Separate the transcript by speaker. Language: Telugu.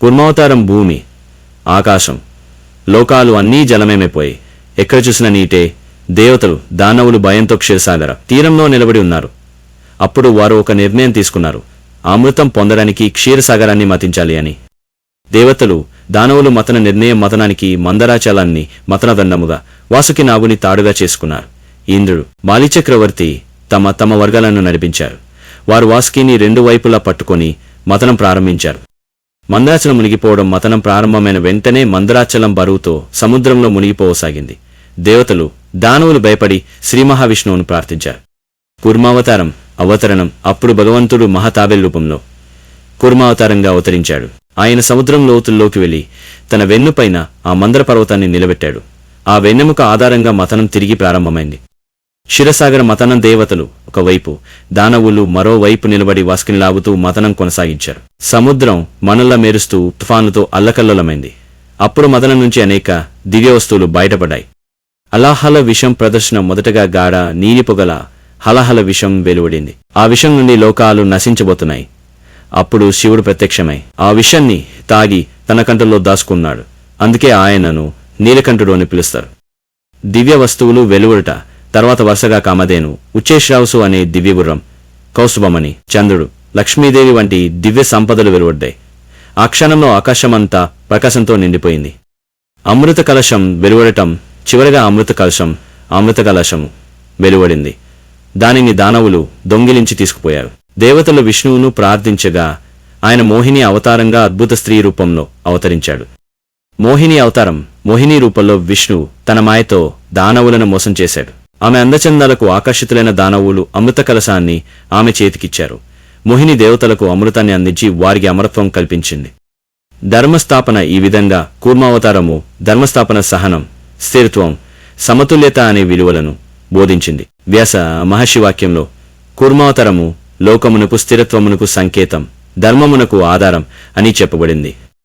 Speaker 1: కూర్మావతారం భూమి, ఆకాశం, లోకాలు అన్నీ జలమేమైపోయి ఎక్కడ చూసిన నీటే. దేవతలు, దానవులు భయంతో క్షీరసాగర తీరంలో నిలబడి ఉన్నారు. అప్పుడు వారు ఒక నిర్ణయం తీసుకున్నారు, అమృతం పొందడానికి క్షీరసాగరాన్ని మతించాలి అని. దేవతలు, దానవులు మతన నిర్ణయం మతనానికి మందరాచలాన్ని మతనదండముగా, వాసుకి నాగుని తాడుగా చేసుకున్నారు. ఇంద్రుడు, మాలిచక్రవర్తి తమ తమ వర్గాలను నడిపించారు. వారు వాసుకిని రెండు వైపులా పట్టుకొని మతనం ప్రారంభించారు. మందరాచలం మునిగిపోవడం మతనం ప్రారంభమైన వెంటనే మందరాచలం బరువుతో సముద్రంలో మునిగిపోసాగింది. దేవతలు, దానవులు భయపడి శ్రీ మహావిష్ణువును ప్రార్థించారు. కూర్మావతారం అవతరణం. అప్పుడు భగవంతుడు మహాతాబేల్ రూపంలో కూర్మావతారంగా అవతరించాడు. ఆయన సముద్రం లోతుల్లోకి వెళ్లి తన వెన్నుపైన ఆ మందర పర్వతాన్ని నిలబెట్టాడు. ఆ వెన్నెముక ఆధారంగా మతనం తిరిగి ప్రారంభమైంది. క్షీరసాగర మతనం. దేవతలు ఒకవైపు, దానవులు మరోవైపు నిలబడి వాసుకిని లాగుతూ మతనం కొనసాగించారు. సముద్రం మనల్లా మెరుస్తూ తుఫానుతో అల్లకల్లోలమైంది. అప్పుడు మతనం నుంచి అనేక దివ్య వస్తువులు బయటపడ్డాయి. హలాహల విషం ప్రదర్శన. మొదటగా గాఢ నీలి పొగల హలహల విషం వెలువడింది. ఆ విషం నుండి లోకాలు నశించబోతున్నాయి. అప్పుడు శివుడు ప్రత్యక్షమై ఆ విషాన్ని తాగి తన కంఠంలో దాచుకున్నాడు. అందుకే ఆయనను నీలకంఠుడు అని పిలుస్తారు. దివ్య వస్తువులు వెలువడుట. తర్వాత వరుసగా కామధేను, ఉచ్చేశ్రావసు అనే దివ్యగుర్రం, కౌస్తుభమణి, చంద్రుడు, లక్ష్మీదేవి వంటి దివ్య సంపదలు వెలువడ్డాయి. ఆ క్షణంలో ఆకాశమంతా ప్రకాశంతో నిండిపోయింది. అమృత కలశం వెలువడటం. చివరగా అమృత కలశము వెలువడింది. దానిని దానవులు దొంగిలించి తీసుకుపోయారు. దేవతలు విష్ణువును ప్రార్థించగా ఆయన మోహిని అవతారంగా అద్భుత స్త్రీ రూపంలో అవతరించాడు. మోహిని అవతారం. మోహిని రూపంలో విష్ణువు తన మాయతో దానవులను మోసం చేశాడు. ఆమె అందచందాలకు ఆకర్షితులైన దానవులు అమృత కలశాన్ని ఆమె చేతికిచ్చారు. మోహిని దేవతలకు అమృతాన్ని అందించి వారికి అమరత్వం కల్పించింది. ధర్మస్థాపన. ఈ విధంగా కూర్మావతారము ధర్మస్థాపన, సహనం, స్థిరత్వం, సమతుల్యత అనే విలువలను బోధించింది. వ్యాస మహర్షి వాక్యంలో కూర్మావతారము లోకమునకు స్థిరత్వమునకు సంకేతం, ధర్మమునకు ఆధారం అని చెప్పబడింది.